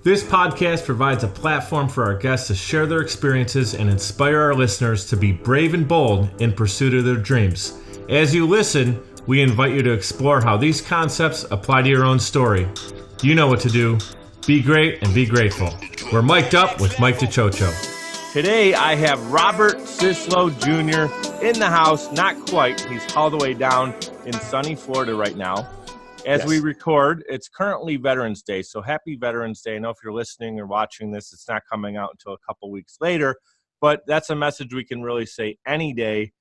This podcast provides a platform for our guests to share their experiences and inspire our listeners to be brave and bold in pursuit of their dreams. As you listen, we invite you to explore how these concepts apply to your own story. You know what to do. Be great and be grateful. We're mic'd up with Mike DiCioccio. Today I have Robert Syslo Jr. in the house. Not quite. He's all the way down in sunny Florida right now. As we record, it's currently Veterans Day, so happy Veterans Day. I know if you're listening or watching this, it's not coming out until a couple weeks later, but that's a message we can really say any day.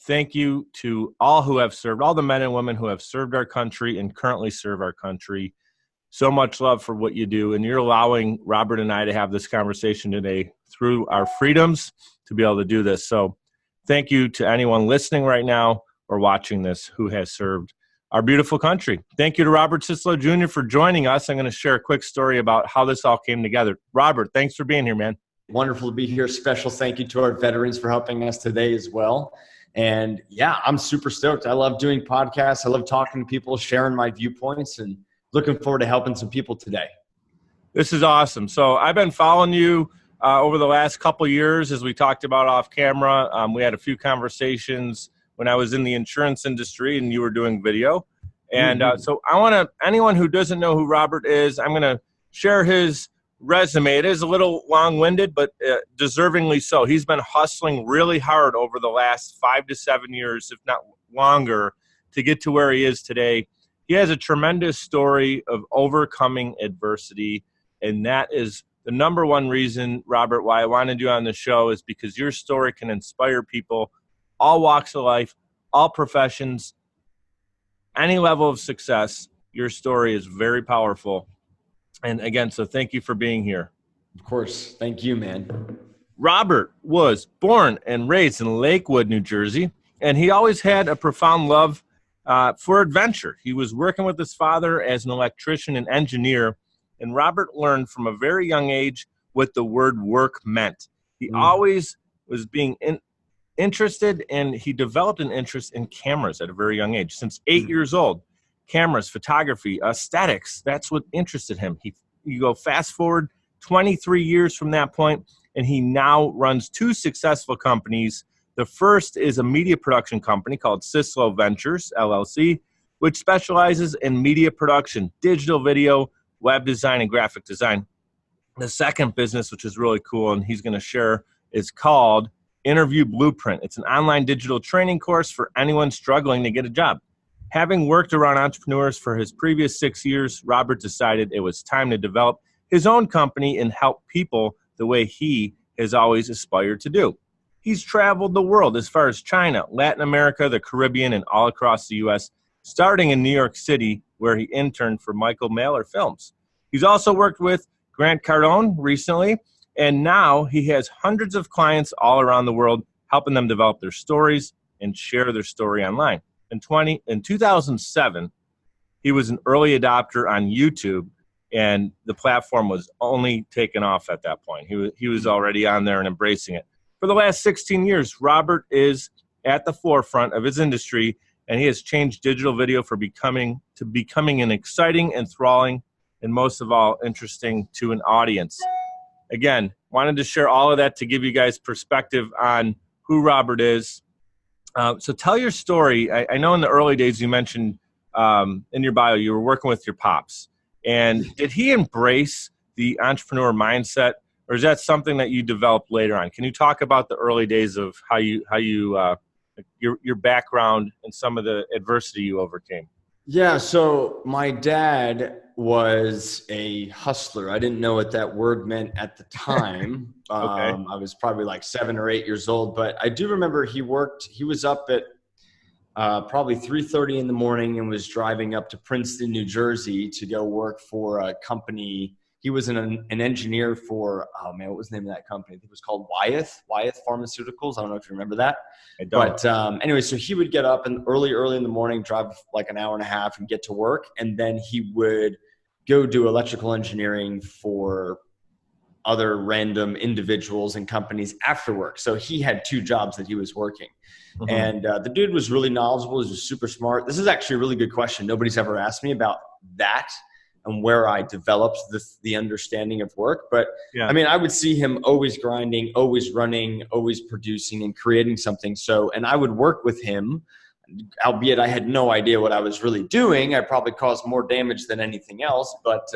Thank you to all who have served, all the men and women who have served our country and currently serve our country. So much love for what you do, and you're allowing Robert and I to have this conversation today through our freedoms to be able to do this. So thank you to anyone listening right now or watching this who has served our beautiful country. Thank you to Robert Syslo Jr. for joining us. I'm going to share a quick story about how this all came together. Robert, thanks for being here, man. Wonderful to be here. Special thank you to our veterans for helping us today as well. And yeah, I'm super stoked. I love doing podcasts. I love talking to people, sharing my viewpoints, and looking forward to helping some people today. This is awesome. So I've been following you over the last couple of years, as we talked about off camera. We had a few conversations when I was in the insurance industry and you were doing video. And so I want to, anyone who doesn't know who Robert is, I'm going to share his resume. It is a little long-winded, but deservingly so. He's been hustling really hard over the last 5 to 7 years, if not longer, to get to where he is today. He has a tremendous story of overcoming adversity, and that is the number one reason, Robert, why I wanted you on the show, is because your story can inspire people, all walks of life, all professions, any level of success. Your story is very powerful. And again, so thank you for being here. Of course. Thank you, man. Robert was born and raised in Lakewood, New Jersey, and he always had a profound love for adventure. He was working with his father as an electrician and engineer, and Robert learned from a very young age what the word work meant. He always was being interested, and he developed an interest in cameras at a very young age. Since 8 years old, cameras, photography, aesthetics, that's what interested him. You go fast forward 23 years from that point, and he now runs 2 successful companies. The first is a media production company called Syslo Ventures, LLC, which specializes in media production, digital video, web design, and graphic design. The second business, which is really cool, and he's going to share, is called Interview Blueprint. It's an online digital training course for anyone struggling to get a job. Having worked around entrepreneurs for his previous 6 years, Robert decided it was time to develop his own company and help people the way he has always aspired to do. He's traveled the world as far as China, Latin America, the Caribbean, and all across the U.S., starting in New York City, where he interned for Micheal Mailer Films. He's also worked with Grant Cardone recently, and now he has hundreds of clients all around the world, helping them develop their stories and share their story online. In 2007, he was an early adopter on YouTube, and the platform was only taken off at that point. He was already on there and embracing it. For the last 16 years, Robert is at the forefront of his industry, and he has changed digital video for becoming an exciting, enthralling, and most of all, interesting to an audience. Again, wanted to share all of that to give you guys perspective on who Robert is. So tell your story. I know in the early days you mentioned in your bio you were working with your pops. And did he embrace the entrepreneur mindset, or is that something that you developed later on? Can you talk about the early days of how your background and some of the adversity you overcame? Yeah, so my dad was a hustler. I didn't know what that word meant at the time. Okay. I was probably like 7 or 8 years old, but I do remember he was up at probably 3:30 in the morning and was driving up to Princeton, New Jersey to go work for a company. He was an engineer for, what was the name of that company? I think it was called Wyeth Pharmaceuticals. I don't know if you remember that. I don't. But anyway, so he would get up and early in the morning, drive like an hour and a half and get to work. And then he would go do electrical engineering for other random individuals and companies after work. So he had 2 jobs that he was working. And the dude was really knowledgeable. He was super smart. This is actually a really good question. Nobody's ever asked me about that. and where I developed the understanding of work. But Yeah. I mean, I would see him always grinding, always running, always producing and creating something. So, and I would work with him, albeit I had no idea what I was really doing. I probably caused more damage than anything else, but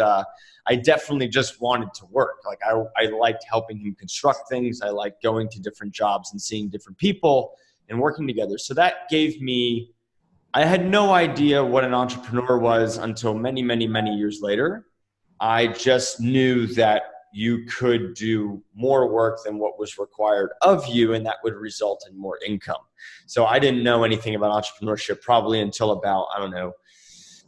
I definitely just wanted to work. Like I liked helping him construct things. I liked going to different jobs and seeing different people and working together. So that gave me, I had no idea what an entrepreneur was until many, many, many years later. I just knew that you could do more work than what was required of you, and that would result in more income. So I didn't know anything about entrepreneurship probably until about, I don't know,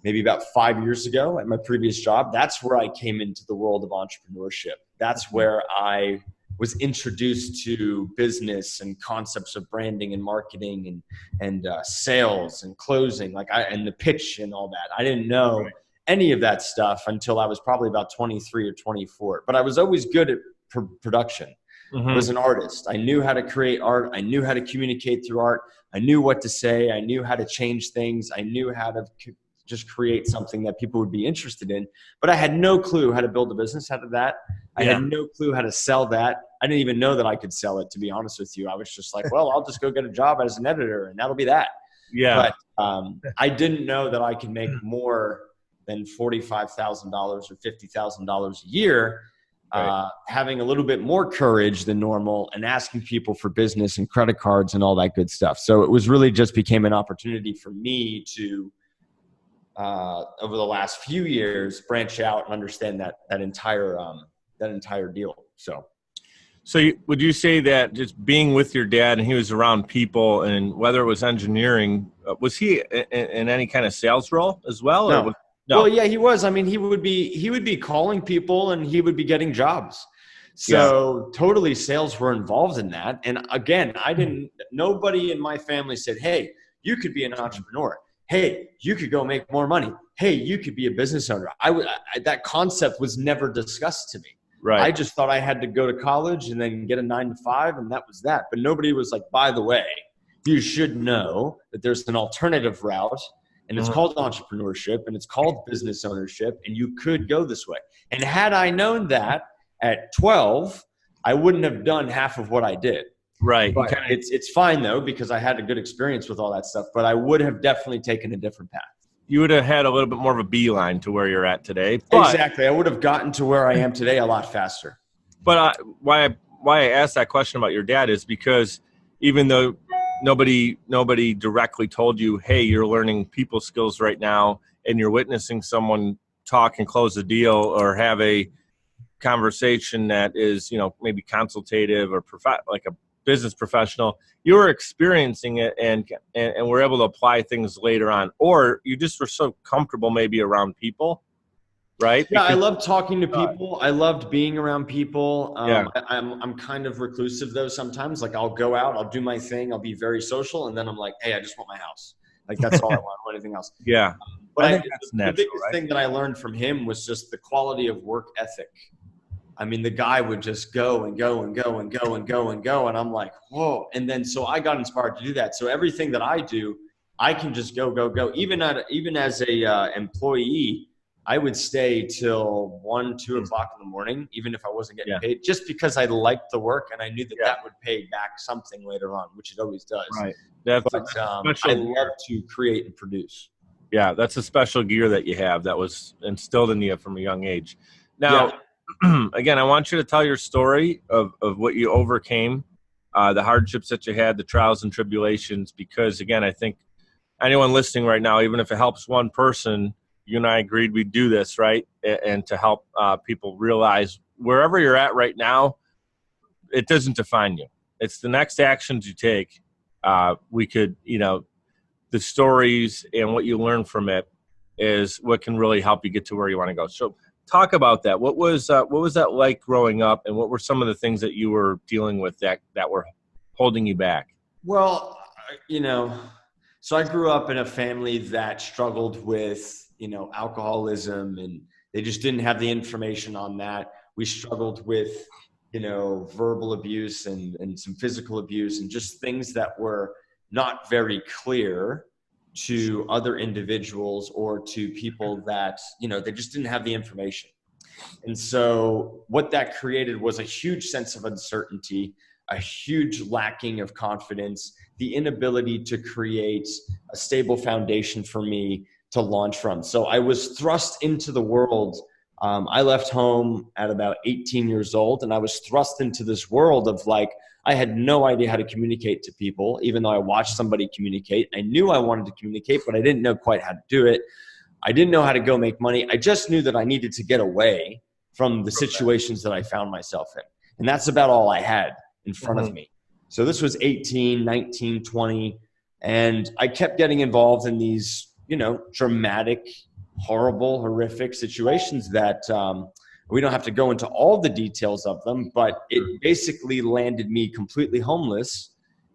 maybe about 5 years ago at my previous job. That's where I came into the world of entrepreneurship. That's where I was introduced to business and concepts of branding and marketing and sales and closing, and the pitch and all that. I didn't know any of that stuff until I was probably about 23 or 24. But I was always good at production. I was an artist. I knew how to create art. I knew how to communicate through art. I knew what to say. I knew how to change things. I knew how to just create something that people would be interested in. But I had no clue how to build a business out of that. I had no clue how to sell that. I didn't even know that I could sell it, to be honest with you. I was just like, well, I'll just go get a job as an editor and that'll be that. Yeah. But I didn't know that I could make more than $45,000 or $50,000 a year, having a little bit more courage than normal and asking people for business and credit cards and all that good stuff. So it was really just became an opportunity for me to, over the last few years, branch out and understand that entire deal. So would you say that just being with your dad and he was around people, and whether it was engineering, was he in any kind of sales role as well? No. Or no? Well, yeah, he was. I mean, he would be calling people and he would be getting jobs. So totally sales were involved in that. And again, nobody in my family said, hey, you could be an entrepreneur. Hey, you could go make more money. Hey, you could be a business owner. That concept was never discussed to me. Right. I just thought I had to go to college and then get a 9-to-5, and that was that. But nobody was like, by the way, you should know that there's an alternative route, and it's called entrepreneurship, and it's called business ownership, and you could go this way. And had I known that at 12, I wouldn't have done half of what I did. Right. But it's fine though, because I had a good experience with all that stuff, but I would have definitely taken a different path. You would have had a little bit more of a beeline to where you're at today. Exactly. I would have gotten to where I am today a lot faster. But why I asked that question about your dad is because even though nobody directly told you, hey, you're learning people skills right now, and you're witnessing someone talk and close a deal or have a conversation that is, maybe consultative or like a business professional, you were experiencing it and were able to apply things later on, or you just were so comfortable maybe around people, right? Yeah, I love talking to people. I loved being around people. I'm kind of reclusive though sometimes. Like I'll go out, I'll do my thing, I'll be very social, and then I'm like, hey, I just want my house. Like that's all I want. I don't want anything else. Yeah. But I think the biggest thing that I learned from him was just the quality of work ethic. I mean, the guy would just go and go and go and go and go and go. And I'm like, whoa. And then, so I got inspired to do that. So everything that I do, I can just go, go, go. Even as a employee, I would stay till 1, 2 o'clock in the morning, even if I wasn't getting paid, just because I liked the work and I knew that would pay back something later on, which it always does. Right. But I love to create and produce. Yeah, that's a special gear that you have that was instilled in you from a young age. Now, again, I want you to tell your story of what you overcame, the hardships that you had, the trials and tribulations, because, again, I think anyone listening right now, even if it helps one person, you and I agreed we'd do this, right? And to help people realize wherever you're at right now, it doesn't define you. It's the next actions you take. We could, the stories and what you learn from it is what can really help you get to where you want to go. So talk about that. What was that like growing up, and what were some of the things that you were dealing with that were holding you back? Well, so I grew up in a family that struggled with, alcoholism, and they just didn't have the information on that. We struggled with, verbal abuse and some physical abuse and just things that were not very clear. to other individuals or to people that, you know, they just didn't have the information. And so what that created was a huge sense of uncertainty, a huge lacking of confidence, the inability to create a stable foundation for me to launch from. So I was thrust into the world. I left home at about 18 years old, and I was thrust into this world of like, I had no idea how to communicate to people, even though I watched somebody communicate. I knew I wanted to communicate, but I didn't know quite how to do it. I didn't know how to go make money. I just knew that I needed to get away from the situations that I found myself in. And that's about all I had in front of me. So this was 18, 19, 20. And I kept getting involved in these, you know, dramatic, horrible, horrific situations that we don't have to go into all the details of them, but it basically landed me completely homeless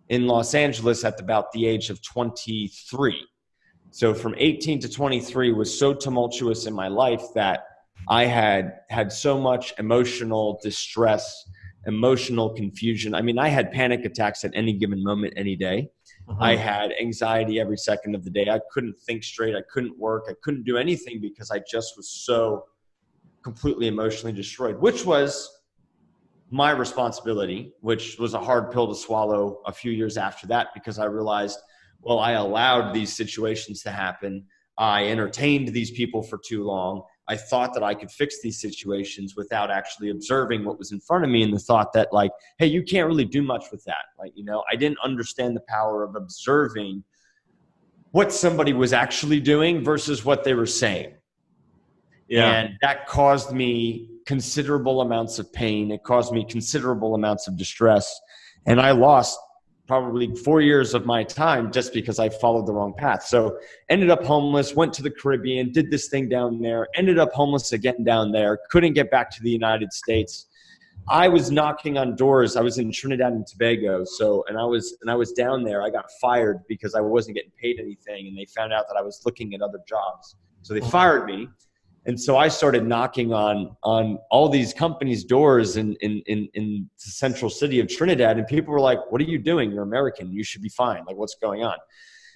in Los Angeles at about the age of 23. So from 18 to 23 was so tumultuous in my life that I had so much emotional distress, emotional confusion. I mean, I had panic attacks at any given moment, any day. I had anxiety every second of the day. I couldn't think straight. I couldn't work. I couldn't do anything because I just was so completely emotionally destroyed, which was my responsibility, which was a hard pill to swallow a few years after that, because I realized, well, I allowed these situations to happen. I entertained these people for too long. I thought that I could fix these situations without actually observing what was in front of me, and the thought that like, hey, you can't really do much with that. Like, you know, I didn't understand the power of observing what somebody was actually doing versus what they were saying. Yeah. And that caused me considerable amounts of pain. It caused me considerable amounts of distress. And I lost probably 4 years of my time just because I followed the wrong path. So ended up homeless, went to the Caribbean, did this thing down there, ended up homeless again down there, couldn't get back to the United States. I was knocking on doors. I was in Trinidad and Tobago. And I was down there. I got fired because I wasn't getting paid anything. And they found out that I was looking at other jobs. So they fired me. And so I started knocking on all these companies' doors in the central city of Trinidad. And people were like, what are you doing? You're American. You should be fine. Like, what's going on?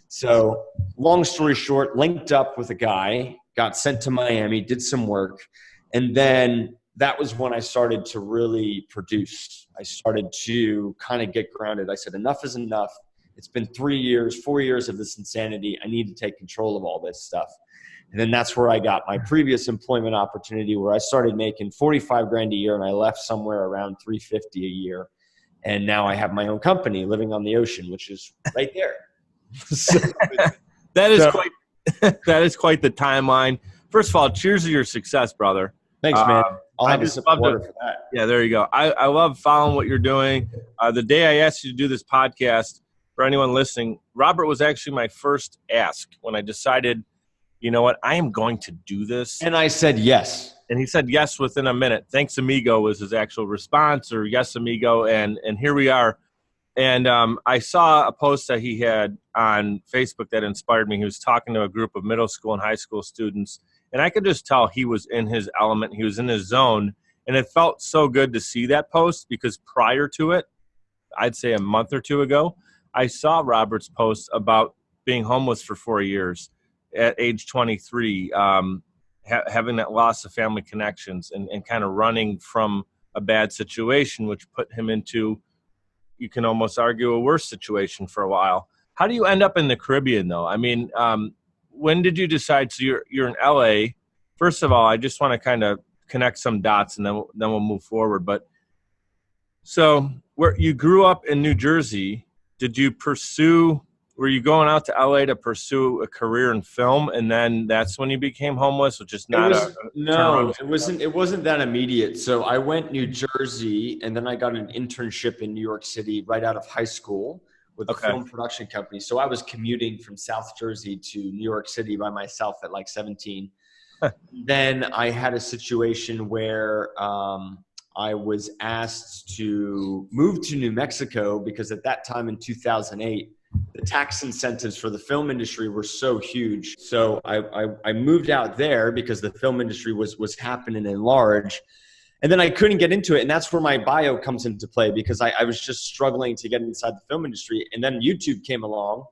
So long story short, linked up with a guy, got sent to Miami, did some work. And then that was when I started to really produce. I started to kind of get grounded. I said, enough is enough. It's been 3 years, 4 years of this insanity. I need to take control of all this stuff. And then that's where I got my previous employment opportunity, where I started making 45 grand a year, and I left somewhere around 350 a year. And now I have my own company living on the ocean, which is right there. That is quite the timeline. First of all, cheers to your success, brother. Thanks, man. I'll have a sip of water for that. Yeah, there you go. I love following what you're doing. The day I asked you to do this podcast, for anyone listening, Robert was actually my first ask when I decided, you know what, I am going to do this. And I said yes. And he said yes within a minute. Thanks, amigo, was his actual response, or yes, amigo. And here we are. And I saw a post that he had on Facebook that inspired me. He was talking to a group of middle school and high school students. And I could just tell he was in his element. He was in his zone. And it felt so good to see that post, because prior to it, I'd say a month or two ago, I saw Robert's post about being homeless for 4 years at age 23, having that loss of family connections and kind of running from a bad situation, which put him into, you can almost argue, a worse situation for a while. How do you end up in the Caribbean, though? I mean, when did you decide? So you're in LA. First of all, I just want to kind of connect some dots, and then we'll move forward. But so where you grew up in New Jersey, did you pursue? Were you going out to LA to pursue a career in film, and then that's when you became homeless, which is not it wasn't that immediate. So I went New Jersey, and then I got an internship in New York City right out of high school with a film production company. So I was commuting from South Jersey to New York City by myself at like 17. Then I had a situation where I was asked to move to New Mexico, because at that time in 2008, the tax incentives for the film industry were so huge. So I moved out there because the film industry was happening in large. And then I couldn't get into it. And that's where my bio comes into play, because I was just struggling to get inside the film industry. And then YouTube came along,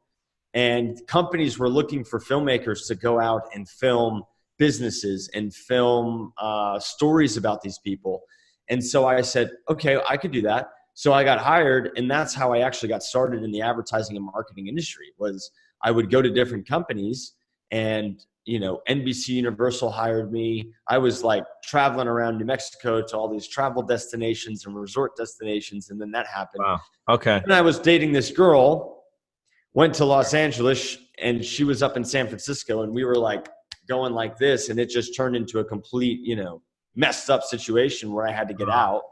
and companies were looking for filmmakers to go out and film businesses and film stories about these people. And so I said, okay, I could do that. So I got hired, and that's how I actually got started in the advertising and marketing industry. Was I would go to different companies, and NBC Universal hired me. I was like traveling around New Mexico to all these travel destinations and resort destinations, and then that happened. Wow. Okay. And I was dating this girl, went to Los Angeles, and she was up in San Francisco, and we were like going like this, and it just turned into a complete, messed up situation where I had to get out.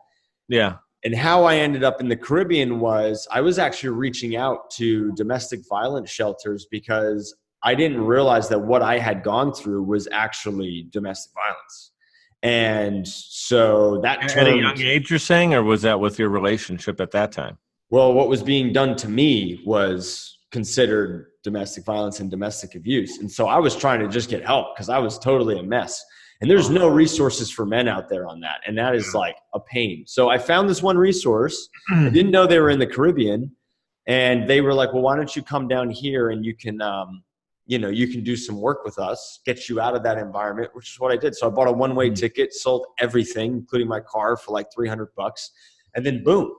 Yeah. And how I ended up in the Caribbean was I was actually reaching out to domestic violence shelters because I didn't realize that what I had gone through was actually domestic violence. And so that At a young age, you're saying, or was that with your relationship at that time? Well, what was being done to me was considered domestic violence and domestic abuse. And so I was trying to just get help because I was totally a mess. And there's no resources for men out there on that. And that is like a pain. So I found this one resource. I didn't know they were in the Caribbean. And they were like, well, why don't you come down here and you can do some work with us, get you out of that environment, which is what I did. So I bought a one-way ticket, sold everything, including my car, for like $300. And then boom,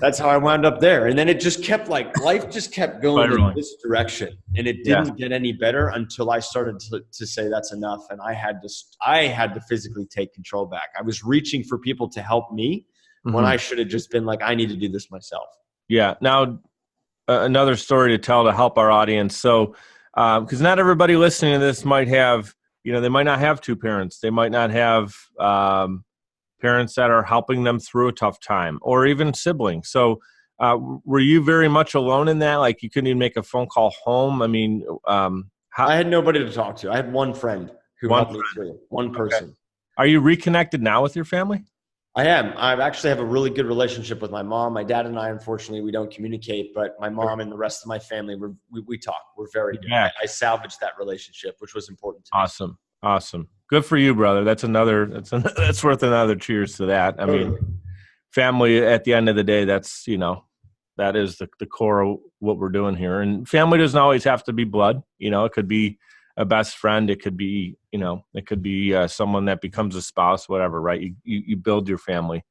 that's how I wound up there. And then it just kept life just kept going in this direction. And it didn't get any better until I started to say that's enough. And I had to physically take control back. I was reaching for people to help me when I should have just been like, I need to do this myself. Yeah. Now, another story to tell to help our audience. So, because not everybody listening to this might have, they might not have two parents. They might not have parents that are helping them through a tough time, or even siblings. So were you very much alone in that? Like you couldn't even make a phone call home? I mean, I had nobody to talk to. I had one friend who helped me through, one person. Okay. Are you reconnected now with your family? I am. I actually have a really good relationship with my mom. My dad and I, unfortunately, we don't communicate, but my mom and the rest of my family, we talk. We're very good. I salvaged that relationship, which was important to me. Awesome. Good for you, brother. That's worth another cheers to that. I mean, family at the end of the day, that's, that is the core of what we're doing here. And family doesn't always have to be blood. It could be a best friend. It could be, someone that becomes a spouse, whatever, right? You build your family.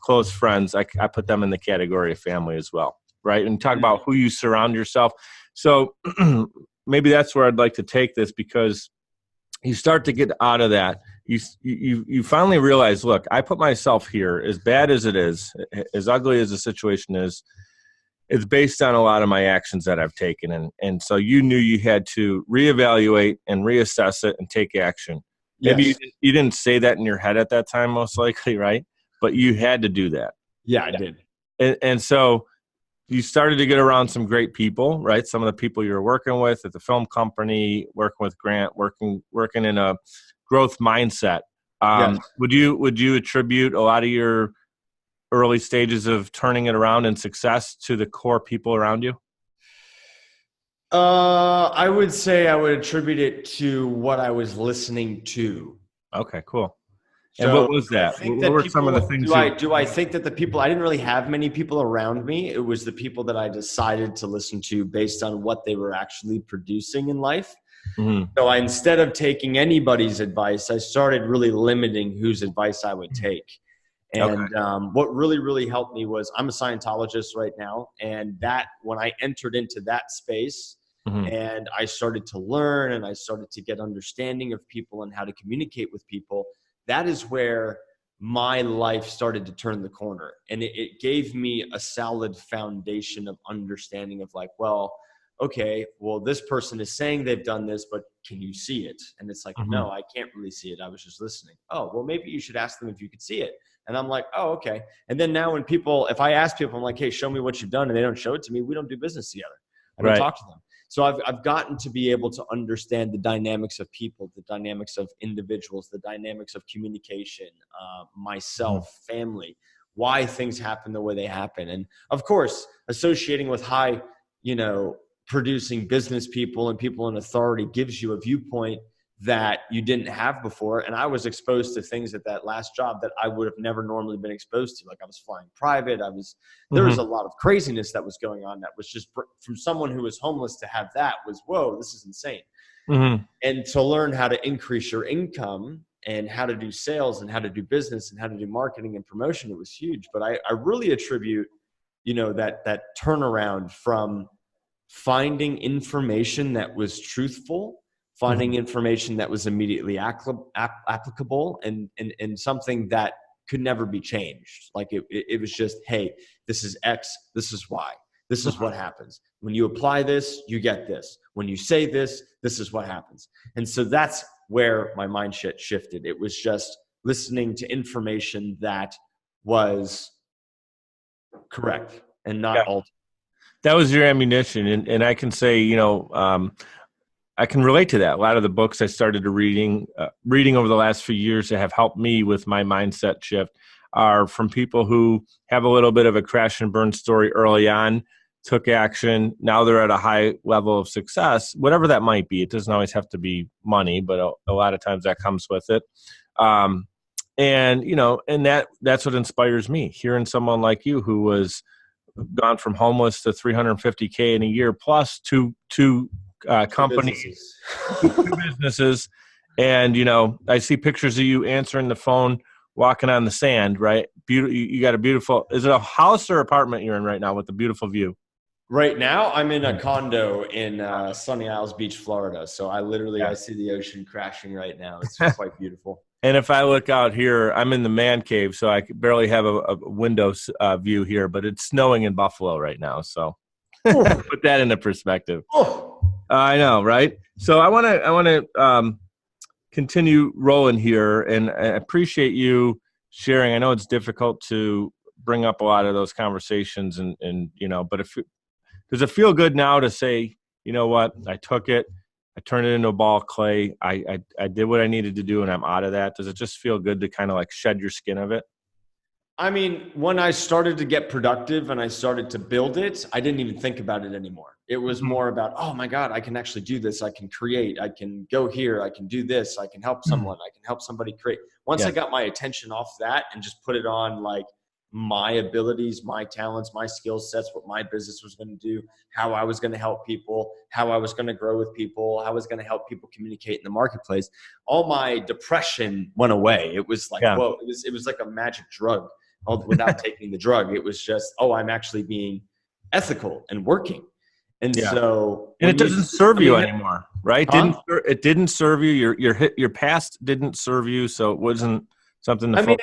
Close friends, I put them in the category of family as well, right? And talk about who you surround yourself. So maybe that's where I'd like to take this, because you start to get out of that. You finally realize, look, I put myself here, as bad as it is, as ugly as the situation is, it's based on a lot of my actions that I've taken. And so you knew you had to reevaluate and reassess it and take action. Yes. Maybe you didn't say that in your head at that time, most likely, right? But you had to do that. Yeah, I did. And so you started to get around some great people, right? Some of the people you were working with at the film company, working with Grant, working in a growth mindset. Yes. Would you attribute a lot of your early stages of turning it around and success to the core people around you? I would say I would attribute it to what I was listening to. Okay, cool. So and what was that? What were some of the things? Do I think that the people, I didn't really have many people around me. It was the people that I decided to listen to based on what they were actually producing in life. Mm-hmm. So instead of taking anybody's advice, I started really limiting whose advice I would take. And what really, really helped me was, I'm a Scientologist right now. And that when I entered into that space, and I started to learn and I started to get understanding of people and how to communicate with people, that is where my life started to turn the corner. And it gave me a solid foundation of understanding of like, well, okay, well, this person is saying they've done this, but can you see it? And it's like, no, I can't really see it. I was just listening. Oh, well, maybe you should ask them if you could see it. And I'm like, oh, okay. And then now when if I ask people, I'm like, hey, show me what you've done, and they don't show it to me, we don't do business together. I don't talk to them. So I've gotten to be able to understand the dynamics of people, the dynamics of individuals, the dynamics of communication, myself, family, why things happen the way they happen. And of course, associating with high, producing business people and people in authority gives you a viewpoint that you didn't have before. And I was exposed to things at that last job that I would have never normally been exposed to. Like I was flying private. There was a lot of craziness that was going on that was just from someone who was homeless to have that was, whoa, this is insane. And to learn how to increase your income and how to do sales and how to do business and how to do marketing and promotion, it was huge. But I really attribute, that turnaround from finding information that was truthful, finding information that was immediately applicable and something that could never be changed. Like it was just, hey, this is X, this is Y. This is what happens. When you apply this, you get this. When you say this, this is what happens. And so that's where my mindset shifted. It was just listening to information that was correct and not altered. That was your ammunition. And I can say, I can relate to that. A lot of the books I started reading over the last few years that have helped me with my mindset shift are from people who have a little bit of a crash and burn story early on, took action. Now they're at a high level of success, whatever that might be. It doesn't always have to be money, but a lot of times that comes with it. And that's what inspires me. Hearing someone like you who was gone from homeless to $350K in a year plus two companies, two businesses. And, I see pictures of you answering the phone, walking on the sand, right? You got a beautiful, is it a house or apartment you're in right now with a beautiful view? Right now, I'm in a condo in Sunny Isles Beach, Florida. So I see the ocean crashing right now. It's quite beautiful. And if I look out here, I'm in the man cave, so I barely have a window view here, but it's snowing in Buffalo right now. So put that into perspective. I know, right? So I want to continue rolling here, and I appreciate you sharing. I know it's difficult to bring up a lot of those conversations, but does it feel good now to say, you know what, I took it, I turned it into a ball of clay, I did what I needed to do, and I'm out of that? Does it just feel good to kind of like shed your skin of it? I mean, when I started to get productive and I started to build it, I didn't even think about it anymore. It was more about, oh my God, I can actually do this. I can create, I can go here, I can do this, I can help someone, I can help somebody create. Once I got my attention off that and just put it on like my abilities, my talents, my skill sets, what my business was going to do, how I was going to help people, how I was going to grow with people, how I was going to help people communicate in the marketplace, all my depression went away. It was like, whoa, it was like a magic drug. Without taking the drug, it was just, I'm actually being ethical and working. And so, and it doesn't serve you anymore, right? It didn't serve you. Your past didn't serve you. So it wasn't something to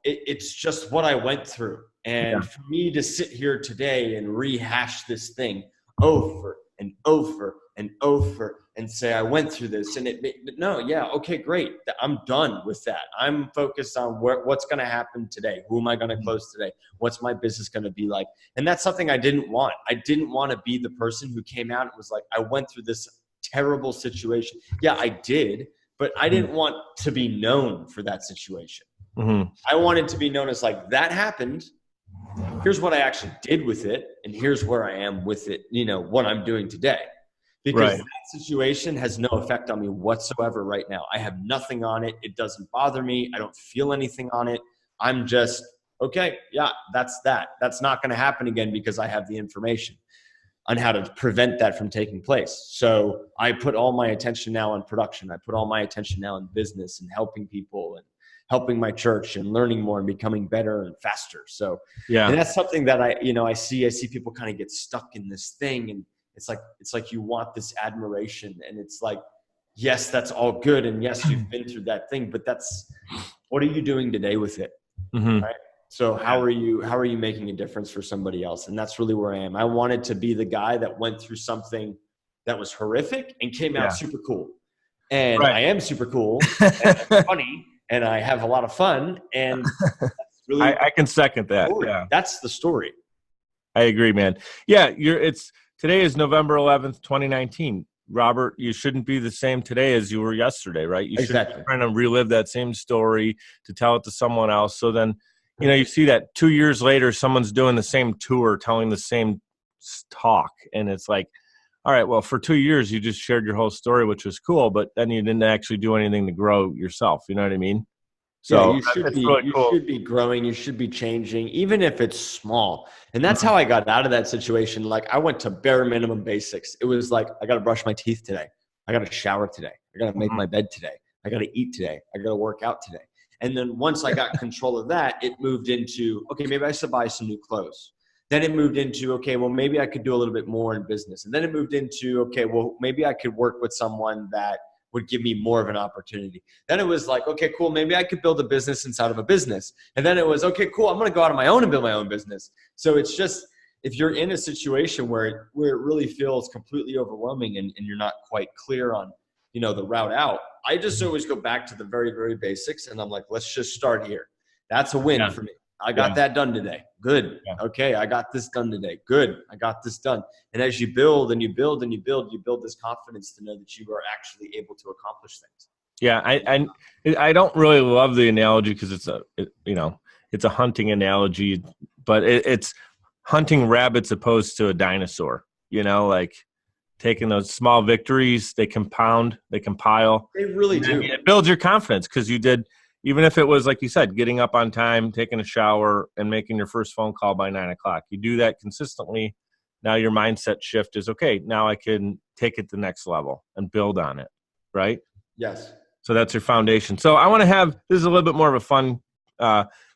it's just what I went through. And for me to sit here today and rehash this thing over and over and over and say, I went through this and okay, great. I'm done with that. I'm focused on what's going to happen today. Who am I going to close today? What's my business going to be like? And that's something I didn't want. I didn't want to be the person who came out and was like, I went through this terrible situation. Yeah, I did, but I didn't want to be known for that situation. I wanted to be known as like, that happened. Here's what I actually did with it. And here's where I am with it, what I'm doing today. Because that situation has no effect on me whatsoever right now. I have nothing on it. It doesn't bother me. I don't feel anything on it. I'm just, okay, yeah, that's that. That's not going to happen again because I have the information on how to prevent that from taking place. So I put all my attention now on production. I put all my attention now in business and helping people and helping my church and learning more and becoming better and faster. So, and that's something that I see people kind of get stuck in this thing. And it's like you want this admiration, and it's like, yes, that's all good. And yes, you've been through that thing, but what are you doing today with it? Right? So how are you making a difference for somebody else? And that's really where I am. I wanted to be the guy that went through something that was horrific and came out super cool. And I am super cool and I'm funny and I have a lot of fun. And that's really, I can second that. Yeah. That's the story. I agree, man. Yeah. Today is November 11th, 2019. Robert, you shouldn't be the same today as you were yesterday, right? You shouldn't be trying to relive that same story to tell it to someone else. So then, you see that 2 years later, someone's doing the same tour, telling the same talk. And it's like, All right. Well, for 2 years, you just shared your whole story, which was cool, but then you didn't actually do anything to grow yourself. You know what I mean? Yeah, So you should it's be really cool. growing, you should be changing, even if it's small. And that's Mhm. how I got out of that situation. Like I went to bare minimum basics. It was like I got to brush my teeth today. I got to shower today. I got to make Mhm. my bed today. I got to eat today. I got to work out today. And then once I got control of that, it moved into, okay, maybe I should buy some new clothes. Then it moved into, okay, well, maybe I could do a little bit more in business. And then it moved into, okay, well, maybe I could work with someone that would give me more of an opportunity. Then it was like, okay, cool, maybe I could build a business inside of a business. And then it was, okay, cool, I'm going to go out on my own and build my own business. So it's just, if you're in a situation where it really feels completely overwhelming and you're not quite clear on, the route out, I just always go back to the very, very basics. And I'm like, let's just start here. That's a win Yeah. for me. I got that done today. Good. Yeah. Okay. I got this done today. Good. I got this done. And as you build and you build and you build this confidence to know that you are actually able to accomplish things. Yeah. I don't really love the analogy because it's a hunting analogy, but it's hunting rabbits opposed to a dinosaur, like taking those small victories, they compound, they compile. They really do. It builds your confidence because you did, even if it was like you said, getting up on time, taking a shower, and making your first phone call by 9:00. You do that consistently. Now your mindset shift is, okay, now I can take it to the next level and build on it, right? Yes. So that's your foundation. So I want to have, this is a little bit more of a fun,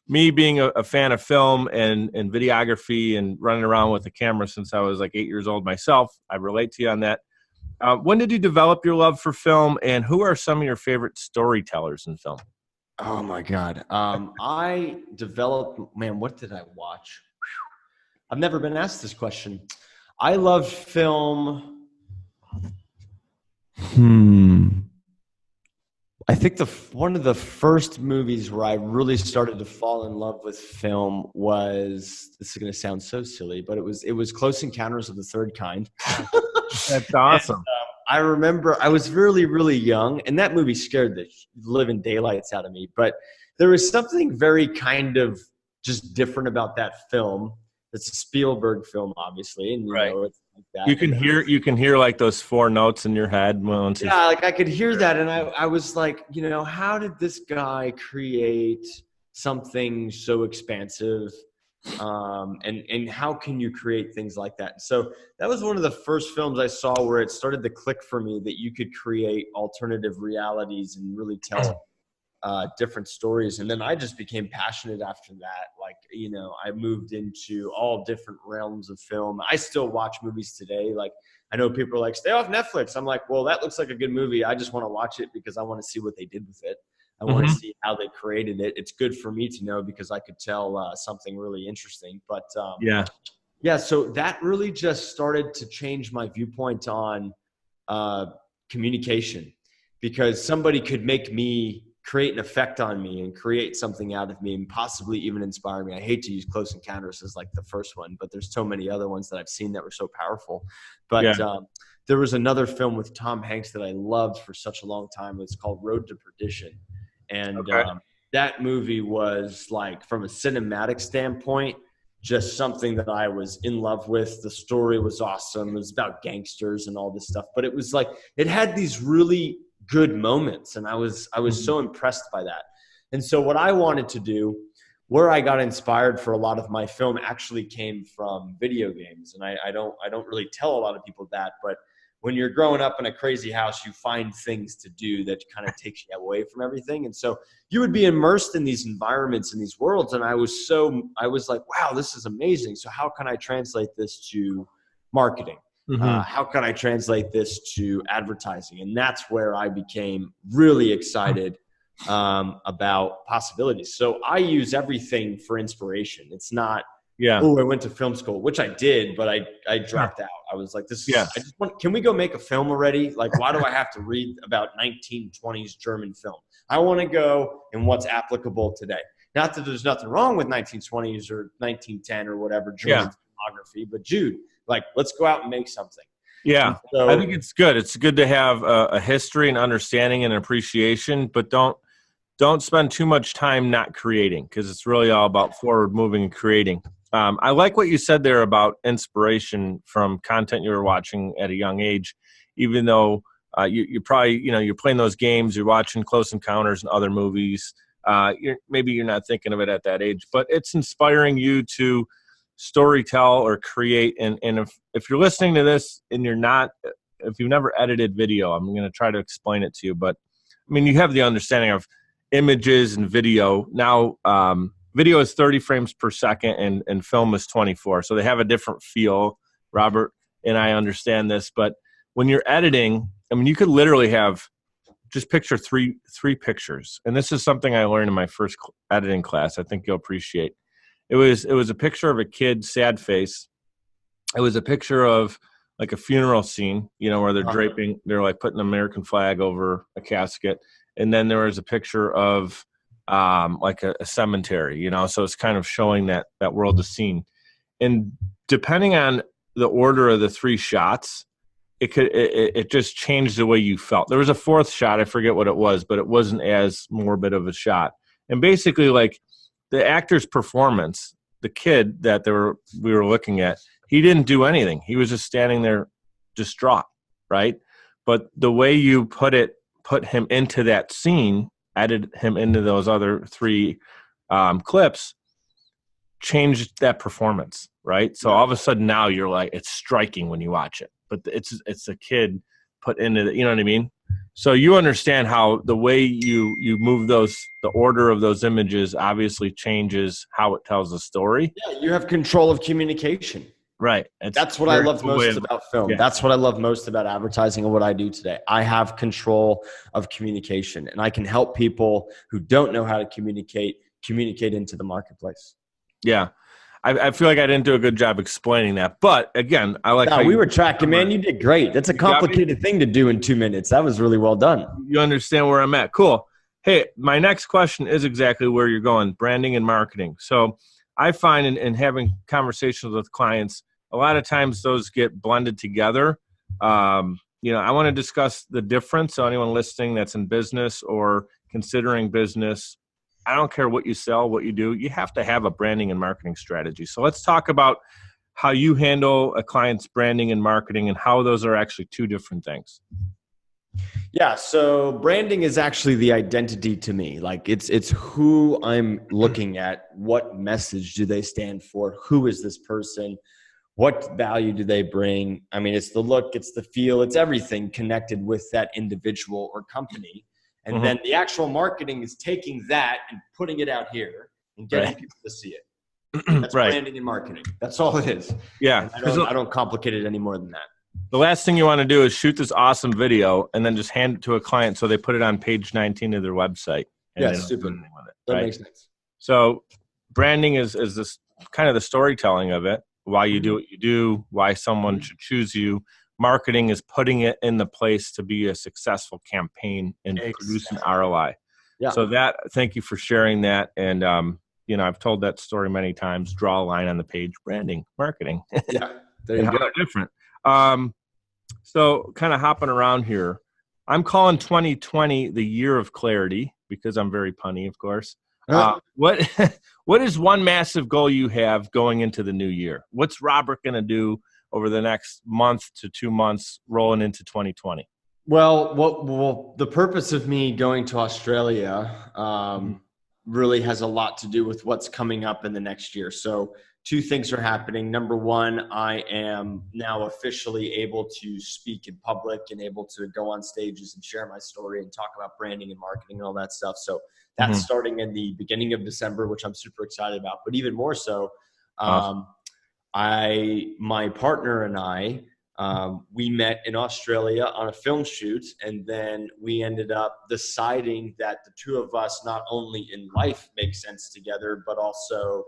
me being a fan of film and videography and running around with a camera since I was like 8 years old myself. I relate to you on that. When did you develop your love for film, and who are some of your favorite storytellers in film? Oh my God. I developed, man, what did I watch? I've never been asked this question. I love film. I think one of the first movies where I really started to fall in love with film was, this is going to sound so silly, but it was Close Encounters of the Third Kind. That's awesome. And, I remember I was really, really young, and that movie scared the living daylights out of me. But there was something very kind of just different about that film. It's a Spielberg film, obviously, and it's like that. You can hear like those four notes in your head. Like I could hear that, and I was like, how did this guy create something so expansive? And how can you create things like that? So that was one of the first films I saw where it started to click for me that you could create alternative realities and really tell different stories. And then I just became passionate after that. Like, I moved into all different realms of film. I still watch movies today. Like, I know people are like, stay off Netflix. I'm like, well, that looks like a good movie. I just want to watch it because I want to see what they did with it. I want to see how they created it. It's good for me to know because I could tell something really interesting. But so that really just started to change my viewpoint on communication, because somebody could make me create an effect on me and create something out of me and possibly even inspire me. I hate to use Close Encounters as like the first one, but there's so many other ones that I've seen that were so powerful. But there was another film with Tom Hanks that I loved for such a long time. It's called Road to Perdition. And that movie was like, from a cinematic standpoint, just something that I was in love with. The story was awesome. It was about gangsters and all this stuff, but it was like, it had these really good moments. And I was so impressed by that. And so what I wanted to do, where I got inspired for a lot of my film, actually came from video games. And I don't really tell a lot of people that, but when you're growing up in a crazy house, you find things to do that kind of takes you away from everything. And so you would be immersed in these environments, in these worlds. And I was like, wow, this is amazing. So how can I translate this to marketing? How can I translate this to advertising? And that's where I became really excited about possibilities. So I use everything for inspiration. It's not, I went to film school, which I did, but I dropped out. I was like, can we go make a film already? Like, why do I have to read about 1920s German film? I want to go in what's applicable today. Not that there's nothing wrong with 1920s or 1910 or whatever German filmography, but Jude, like, let's go out and make something. Yeah, so, I think it's good. It's good to have a history and understanding and appreciation, but don't spend too much time not creating, because it's really all about forward moving and creating. I like what you said there about inspiration from content you were watching at a young age, even though you probably, you're playing those games, you're watching Close Encounters and other movies. Maybe you're not thinking of it at that age, but it's inspiring you to storytell or create. And if you're listening to this and if you've never edited video, I'm going to try to explain it to you. But I mean, you have the understanding of images and video. Now, video is 30 frames per second and film is 24. So they have a different feel. Robert and I understand this, but when you're editing, I mean, you could literally have, just picture three pictures. And this is something I learned in my first editing class. I think you'll appreciate. It was a picture of a kid, sad face. It was a picture of like a funeral scene, where they're like putting an American flag over a casket. And then there was a picture of like a cemetery, so it's kind of showing that world of scene. And depending on the order of the three shots, it just changed the way you felt. There was a fourth shot, I forget what it was, but it wasn't as morbid of a shot. And basically, like the actor's performance, the kid that we were looking at, he didn't do anything. He was just standing there distraught, right? But the way you put him into that scene, added him into those other three clips, changed that performance, right? So all of a sudden now you're like, it's striking when you watch it, but it's a kid put into it, you know what I mean? So you understand how the way you move the order of those images obviously changes how it tells the story. Yeah, you have control of communication. Right. That's what I love most about film. Yeah. That's what I love most about advertising and what I do today. I have control of communication, and I can help people who don't know how to communicate into the marketplace. Yeah. I feel like I didn't do a good job explaining that. But again, I like how we were tracking, man. You did great. That's a complicated thing to do in 2 minutes. That was really well done. You understand where I'm at. Cool. Hey, my next question is exactly where you're going, branding and marketing. So I find in having conversations with clients, a lot of times those get blended together. I want to discuss the difference. So anyone listening that's in business or considering business, I don't care what you sell, what you do, you have to have a branding and marketing strategy. So let's talk about how you handle a client's branding and marketing and how those are actually two different things. Yeah. So branding is actually the identity to me. Like it's who I'm looking at. What message do they stand for? Who is this person? What value do they bring? I mean, it's the look, it's the feel, it's everything connected with that individual or company. And then the actual marketing is taking that and putting it out here and getting people to see it. That's branding and marketing. That's all it is. Yeah. I don't complicate it any more than that. The last thing you want to do is shoot this awesome video and then just hand it to a client so they put it on page 19 of their website. Yeah, stupid. That makes sense. So branding is this kind of the storytelling of it, why you do what you do, why someone should choose you. Marketing is putting it in the place to be a successful campaign and produce an ROI. Yeah. So thank you for sharing that. And, I've told that story many times, draw a line on the page, branding, marketing. Yeah. There you go. How different. So kind of hopping around here, I'm calling 2020 the year of clarity because I'm very punny, of course. What is one massive goal you have going into the new year? What's Robert going to do over the next month to 2 months rolling into 2020? Well, the purpose of me going to Australia really has a lot to do with what's coming up in the next year. So 2 things are happening. Number one, I am now officially able to speak in public and able to go on stages and share my story and talk about branding and marketing and all that stuff. So that's starting in the beginning of December, which I'm super excited about. But even more so, my partner and I, we met in Australia on a film shoot, and then we ended up deciding that the two of us not only in life make sense together, but also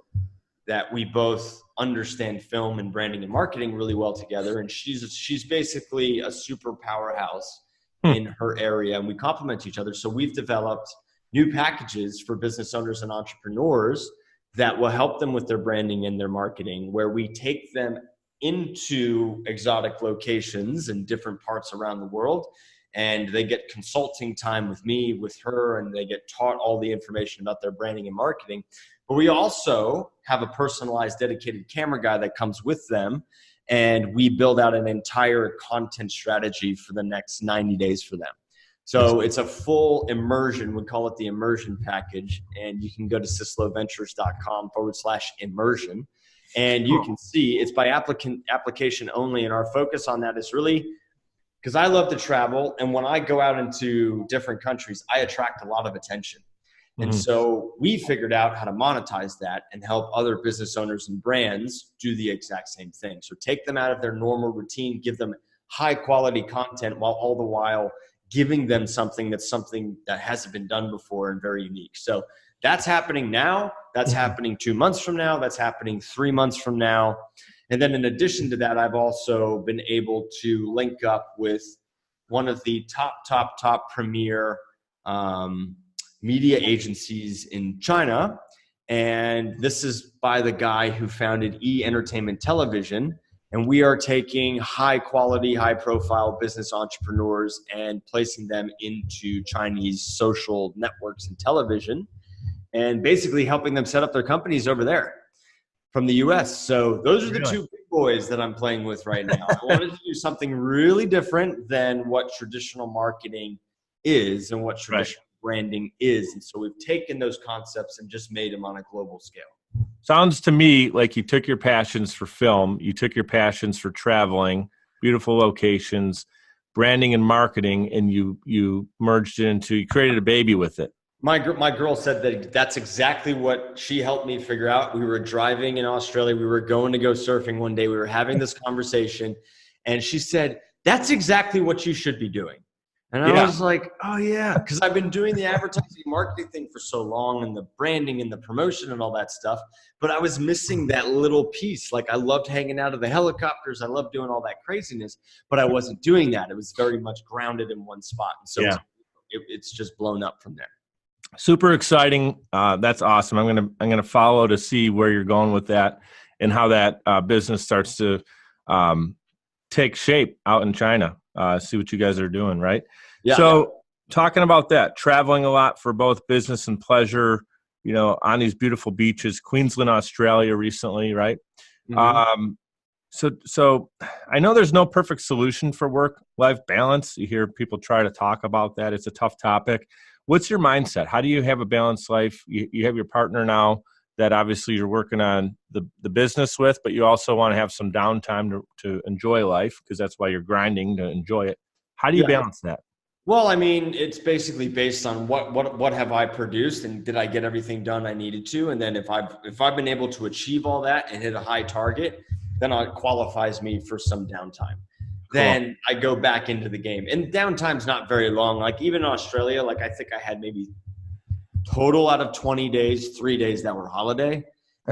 that we both understand film and branding and marketing really well together. And she's basically a super powerhouse in her area, and we complement each other. So we've developed new packages for business owners and entrepreneurs that will help them with their branding and their marketing, where we take them into exotic locations in different parts around the world and they get consulting time with me, with her, and they get taught all the information about their branding and marketing. But we also have a personalized, dedicated camera guy that comes with them, and we build out an entire content strategy for the next 90 days for them. So it's a full immersion. We call it the immersion package. And you can go to sysloventures.com/immersion. And you can see it's by application only. And our focus on that is really because I love to travel. And when I go out into different countries, I attract a lot of attention. And so we figured out how to monetize that and help other business owners and brands do the exact same thing. So take them out of their normal routine, give them high quality content while all the while giving them something that hasn't been done before and very unique. So that's happening now. That's happening 2 months from now. That's happening 3 months from now. And then in addition to that, I've also been able to link up with one of the top premier media agencies in China. And this is by the guy who founded Entertainment Television. And we are taking high quality, high profile business entrepreneurs and placing them into Chinese social networks and television and basically helping them set up their companies over there from the US. So those are the two big boys that I'm playing with right now. I wanted to do something really different than what traditional marketing is and what traditional branding is. And so we've taken those concepts and just made them on a global scale. Sounds to me like you took your passions for film, you took your passions for traveling, beautiful locations, branding and marketing, and you merged it into, you created a baby with it. My girl said that's exactly what she helped me figure out. We were driving in Australia. We were going to go surfing one day. We were having this conversation, and she said, that's exactly what you should be doing. And I was like, oh yeah, because I've been doing the advertising marketing thing for so long and the branding and the promotion and all that stuff, but I was missing that little piece. Like I loved hanging out of the helicopters. I loved doing all that craziness, but I wasn't doing that. It was very much grounded in one spot. And so it's just blown up from there. Super exciting. That's awesome. I'm gonna follow to see where you're going with that and how that business starts to take shape out in China. See what you guys are doing, right? Yeah. So talking about that, traveling a lot for both business and pleasure, on these beautiful beaches, Queensland, Australia recently, right? So I know there's no perfect solution for work-life balance. You hear people try to talk about that. It's a tough topic. What's your mindset? How do you have a balanced life? You have your partner now that obviously you're working on the business with, but you also want to have some downtime to enjoy life because that's why you're grinding to enjoy it. How do you balance that? Well, I mean, it's basically based on what have I produced and did I get everything done I needed to? And then if I've been able to achieve all that and hit a high target, then it qualifies me for some downtime. Cool. Then I go back into the game. And downtime's not very long. Like even in Australia, like I think I had maybe total out of 20 days, 3 days that were holiday.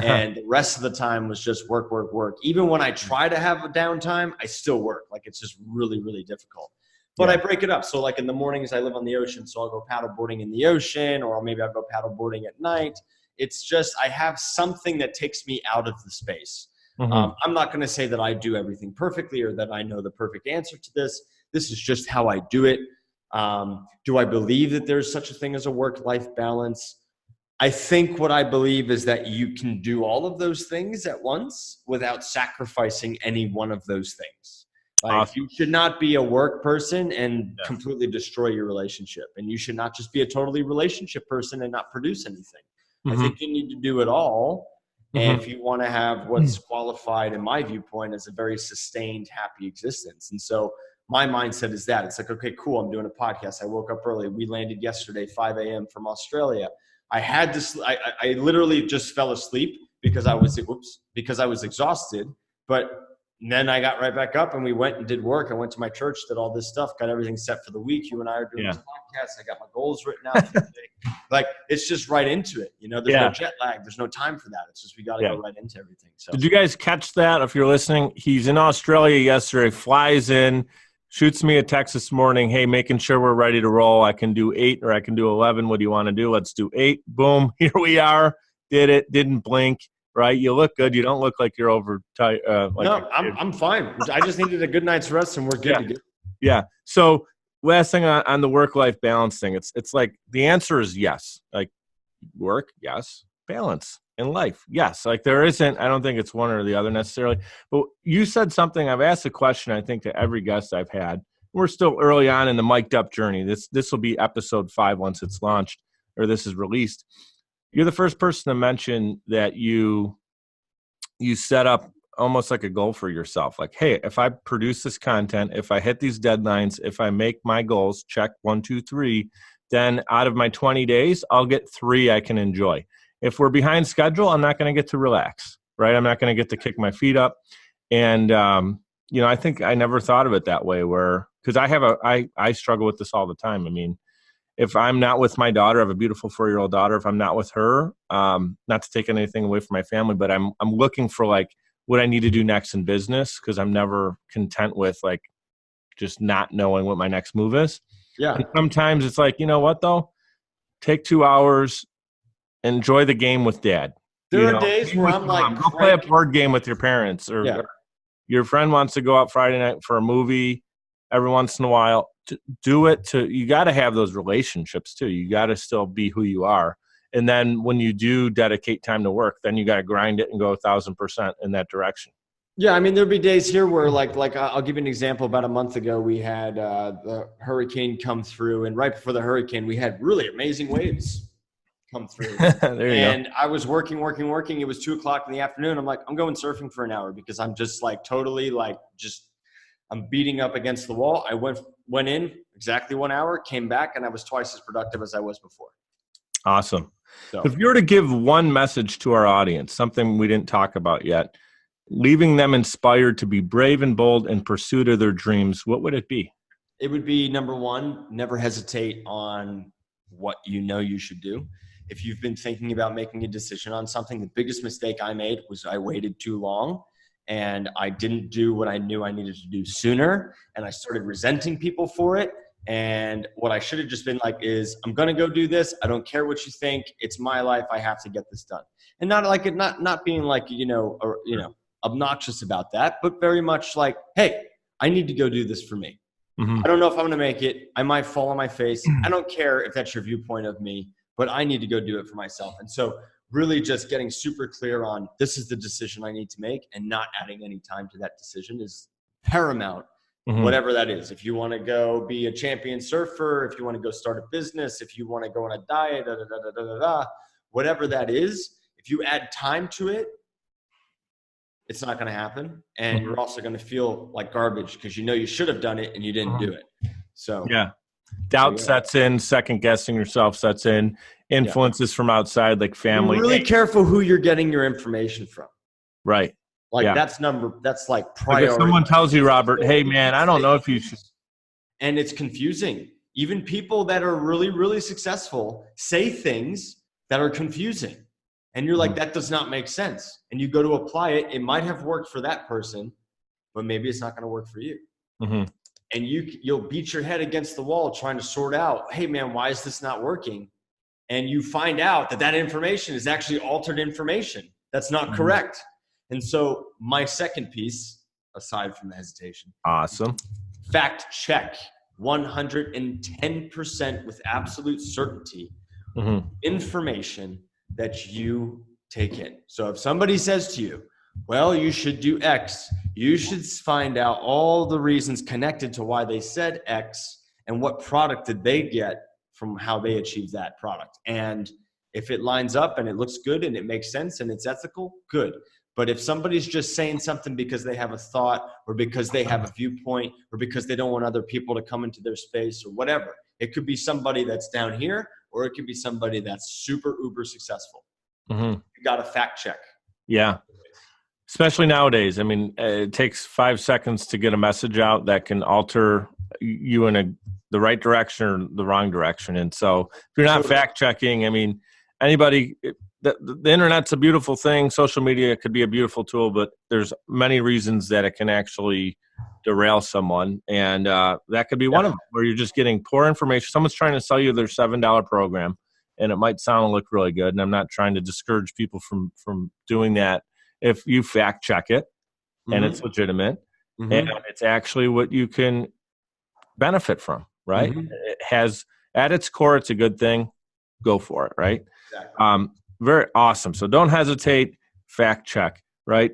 And the rest of the time was just work, work, work. Even when I try to have a downtime, I still work. Like it's just really, really difficult. But I break it up. So like in the mornings, I live on the ocean. So I'll go paddleboarding in the ocean, or maybe I'll go paddleboarding at night. It's just, I have something that takes me out of the space. I'm not going to say that I do everything perfectly or that I know the perfect answer to this. This is just how I do it. Do I believe that there's such a thing as a work-life balance? I think what I believe is that you can do all of those things at once without sacrificing any one of those things. Like you should not be a work person and completely destroy your relationship. And you should not just be a totally relationship person and not produce anything. I think you need to do it all. And if you want to have what's qualified, in my viewpoint, as a very sustained, happy existence. And so my mindset is that. It's like, okay, cool, I'm doing a podcast. I woke up early. We landed yesterday, 5 a.m. from Australia. I literally just fell asleep because I was exhausted. But then I got right back up and we went and did work. I went to my church, did all this stuff, got everything set for the week. You and I are doing this podcast. I got my goals written out for the day. Like it's just right into it. There's no jet lag. There's no time for that. It's just, we got to go right into everything. So did you guys catch that? If you're listening, he's in Australia yesterday, flies in, shoots me a text this morning. Hey, making sure we're ready to roll. I can do 8 or I can do 11. What do you want to do? Let's do 8. Boom. Here we are. Did it. Didn't blink. Right. You look good. You don't look like you're overtired. No, I'm fine. I just needed a good night's rest and we're good to go. Yeah. So last thing on the work-life balance thing, it's like the answer is yes. Like work, yes. Balance in life, yes. Like there isn't, I don't think it's one or the other necessarily. But you said something, I've asked a question, I think, to every guest I've had. We're still early on in the mic'd up journey. This will be episode 5 once it's launched or this is released. You're the first person to mention that you set up almost like a goal for yourself. Like, hey, if I produce this content, if I hit these deadlines, if I make my goals, check 1, 2, 3, then out of my 20 days, I'll get 3 I can enjoy. If we're behind schedule, I'm not going to get to relax, right? I'm not going to get to kick my feet up. And, I think I never thought of it that way because I struggle with this all the time. I mean, if I'm not with my daughter, I have a beautiful 4-year-old daughter. If I'm not with her, not to take anything away from my family, but I'm looking for like what I need to do next in business because I'm never content with like just not knowing what my next move is. Yeah. And sometimes it's like, you know what though? Take 2 hours, enjoy the game with dad. There are days where I'm like, go play a board game with your parents or your friend wants to go out Friday night for a movie every once in a while. Do it. You got to have those relationships too. You got to still be who you are. And then when you do dedicate time to work, then you got to grind it and go 1,000% in that direction. Yeah, I mean, there'll be days here where like I'll give you an example. About a month ago, we had the hurricane come through, and right before the hurricane, we had really amazing waves come through. And I was working. It was 2:00 in the afternoon. I'm like, I'm going surfing for an hour because I'm just like totally like I'm beating up against the wall. I went in exactly 1 hour, came back, and I was twice as productive as I was before. Awesome. So if you were to give one message to our audience, something we didn't talk about yet, leaving them inspired to be brave and bold in pursuit of their dreams, what would it be? It would be, number one, never hesitate on what you know you should do. If you've been thinking about making a decision on something, the biggest mistake I made was I waited too long and I didn't do what I knew I needed to do sooner. And I started resenting people for it. And what I should have just been like is, I'm going to go do this. I don't care what you think. It's my life. I have to get this done. And not like it, not being like, obnoxious about that, but very much like, hey, I need to go do this for me. Mm-hmm. I don't know if I'm going to make it. I might fall on my face. I don't care if that's your viewpoint of me, but I need to go do it for myself. And so really just getting super clear on this is the decision I need to make and not adding any time to that decision is paramount, whatever that is. If you want to go be a champion surfer, if you want to go start a business, if you want to go on a diet, whatever that is, if you add time to it, it's not going to happen. And you're also going to feel like garbage because you know you should have done it and you didn't do it. So doubt sets in, second guessing yourself sets in, influences from outside like family. Be really careful who you're getting your information from. Right. Like that's like priority. Like if someone tells you, Robert, hey man, I don't know if you should. And it's confusing. Even people that are really, really successful say things that are confusing. And you're like, that does not make sense. And you go to apply it. It might have worked for that person, but maybe it's not going to work for you. Mm-hmm. And you'll beat your head against the wall trying to sort out, hey man, why is this not working? And you find out that information is actually altered information. That's not correct. And so my second piece, aside from the hesitation. Awesome. Fact check 110% with absolute certainty. Information that you take in. So if somebody says to you, well, you should do X, you should find out all the reasons connected to why they said X and what product did they get from how they achieved that product. And if it lines up and it looks good and it makes sense and it's ethical, good. But if somebody's just saying something because they have a thought or because they have a viewpoint or because they don't want other people to come into their space or whatever, it could be somebody that's down here or it could be somebody that's super uber successful. You got to fact check. Yeah. Especially nowadays. I mean, it takes 5 seconds to get a message out that can alter you in the right direction or the wrong direction. And so if you're not fact checking, I mean, anybody, the internet's a beautiful thing. Social media could be a beautiful tool, but there's many reasons that it can actually derail someone. And that could be one of them, where you're just getting poor information. Someone's trying to sell you their $7 program, and it might sound and look really good. And I'm not trying to discourage people from doing that. If you fact check it and it's legitimate and it's actually what you can benefit from, right? It has, at its core, it's a good thing. Go for it, right? Exactly. Very awesome. So don't hesitate, fact check, right?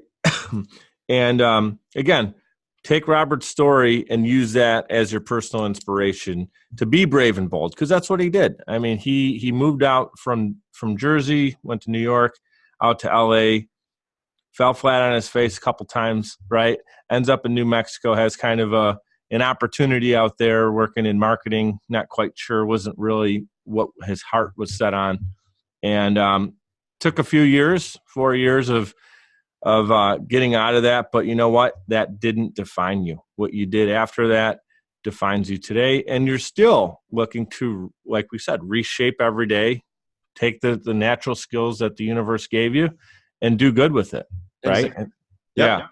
And again, take Robert's story and use that as your personal inspiration to be brave and bold, because that's what he did. I mean, he moved out from Jersey, went to New York, out to LA, fell flat on his face a couple times, right? Ends up in New Mexico, has kind of an opportunity out there working in marketing, not quite sure, wasn't really what his heart was set on. And took a few years, 4 years of getting out of that. But you know what? That didn't define you. What you did after that defines you today. And you're still looking to, like we said, reshape every day, take the natural skills that the universe gave you and do good with it. Right? Exactly. Yeah.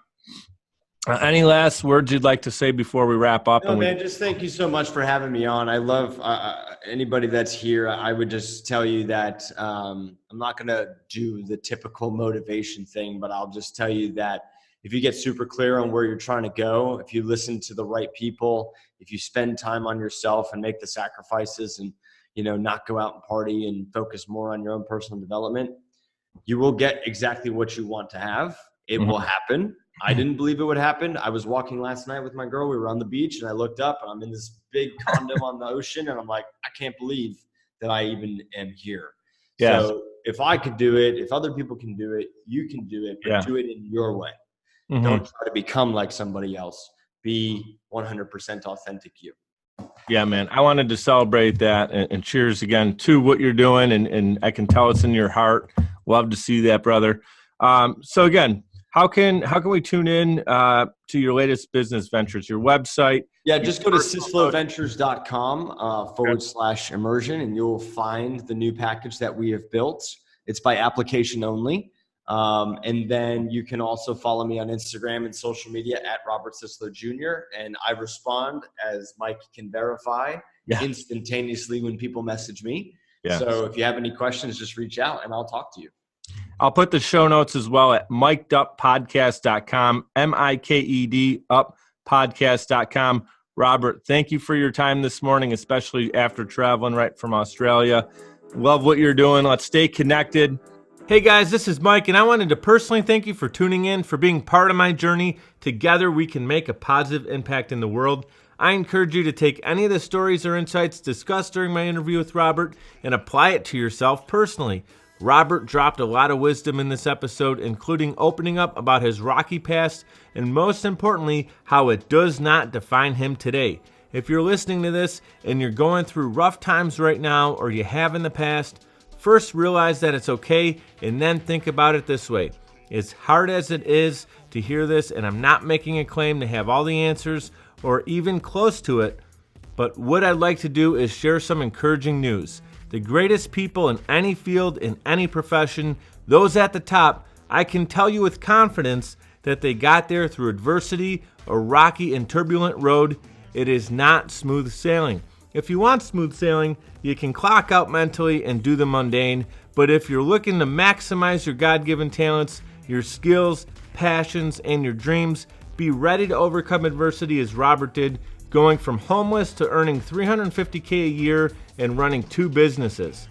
Any last words you'd like to say before we wrap up? No, man, just thank you so much for having me on. I love anybody that's here. I would just tell you that I'm not going to do the typical motivation thing, but I'll just tell you that if you get super clear on where you're trying to go, if you listen to the right people, if you spend time on yourself and make the sacrifices and, not go out and party and focus more on your own personal development, you will get exactly what you want to have. It will happen. I didn't believe it would happen. I was walking last night with my girl. We were on the beach and I looked up and I'm in this big condo on the ocean. And I'm like, I can't believe that I even am here. Yeah. So if I could do it, if other people can do it, you can do it, but do it in your way. Don't try to become like somebody else. Be 100% authentic you. Yeah, man. I wanted to celebrate that and cheers again to what you're doing. And I can tell it's in your heart. Love to see that, brother. So again, how can we tune in to your latest business ventures, your website? Yeah, just go to sysloventures.com /immersion and you'll find the new package that we have built. It's by application only. And then you can also follow me on Instagram and social media at Robert Syslo Jr. And I respond, as Mike can verify, instantaneously when people message me. Yeah. So if you have any questions, just reach out and I'll talk to you. I'll put the show notes as well at mikeduppodcast.com, MIKED uppodcast.com. Robert, thank you for your time this morning, especially after traveling right from Australia. Love what you're doing. Let's stay connected. Hey guys, this is Mike, and I wanted to personally thank you for tuning in, for being part of my journey. Together, we can make a positive impact in the world. I encourage you to take any of the stories or insights discussed during my interview with Robert and apply it to yourself personally. Robert dropped a lot of wisdom in this episode, including opening up about his rocky past and, most importantly, how it does not define him today. If you're listening to this and you're going through rough times right now, or you have in the past, first realize that it's okay, and then think about it this way. As hard as it is to hear this, and I'm not making a claim to have all the answers or even close to it, but what I'd like to do is share some encouraging news. The greatest people in any field, in any profession, those at the top, I can tell you with confidence that they got there through adversity, a rocky and turbulent road. It is not smooth sailing. If you want smooth sailing, you can clock out mentally and do the mundane. But if you're looking to maximize your God-given talents, your skills, passions, and your dreams, be ready to overcome adversity as Robert did, going from homeless to earning $350K a year and running 2 businesses.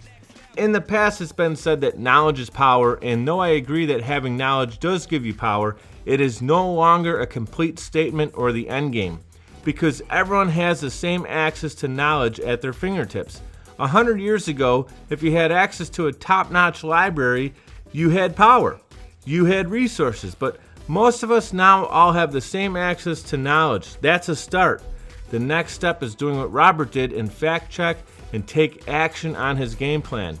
In the past, it's been said that knowledge is power, and though I agree that having knowledge does give you power, it is no longer a complete statement or the end game, because everyone has the same access to knowledge at their fingertips. 100 years ago, if you had access to a top-notch library, you had power, you had resources, but most of us now all have the same access to knowledge. That's a start. The next step is doing what Robert did and fact check and take action on his game plan.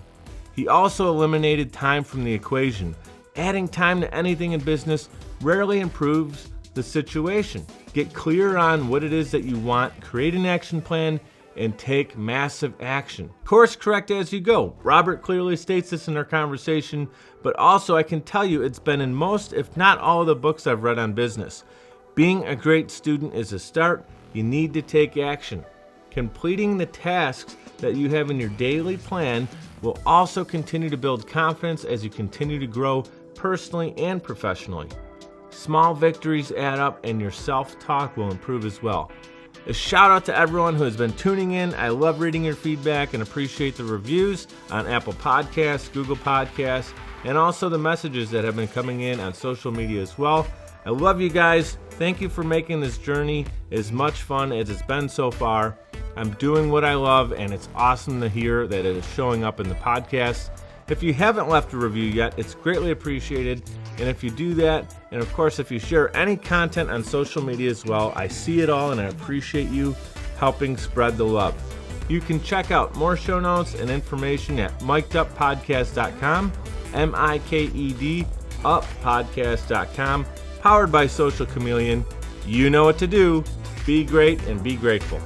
He also eliminated time from the equation. Adding time to anything in business rarely improves the situation. Get clear on what it is that you want, create an action plan, and take massive action. Course correct as you go. Robert clearly states this in our conversation, but also I can tell you it's been in most, if not all, of the books I've read on business. Being a great student is a start. You need to take action. Completing the tasks that you have in your daily plan will also continue to build confidence as you continue to grow personally and professionally. Small victories add up and your self-talk will improve as well. A shout out to everyone who has been tuning in. I love reading your feedback and appreciate the reviews on Apple Podcasts, Google Podcasts, and also the messages that have been coming in on social media as well. I love you guys. Thank you for making this journey as much fun as it's been so far. I'm doing what I love, and it's awesome to hear that it is showing up in the podcast. If you haven't left a review yet, it's greatly appreciated. And if you do that, and of course, if you share any content on social media as well, I see it all and I appreciate you helping spread the love. You can check out more show notes and information at mikeduppodcast.com, MIKED uppodcast.com, powered by Social Chameleon. You know what to do. Be great and be grateful.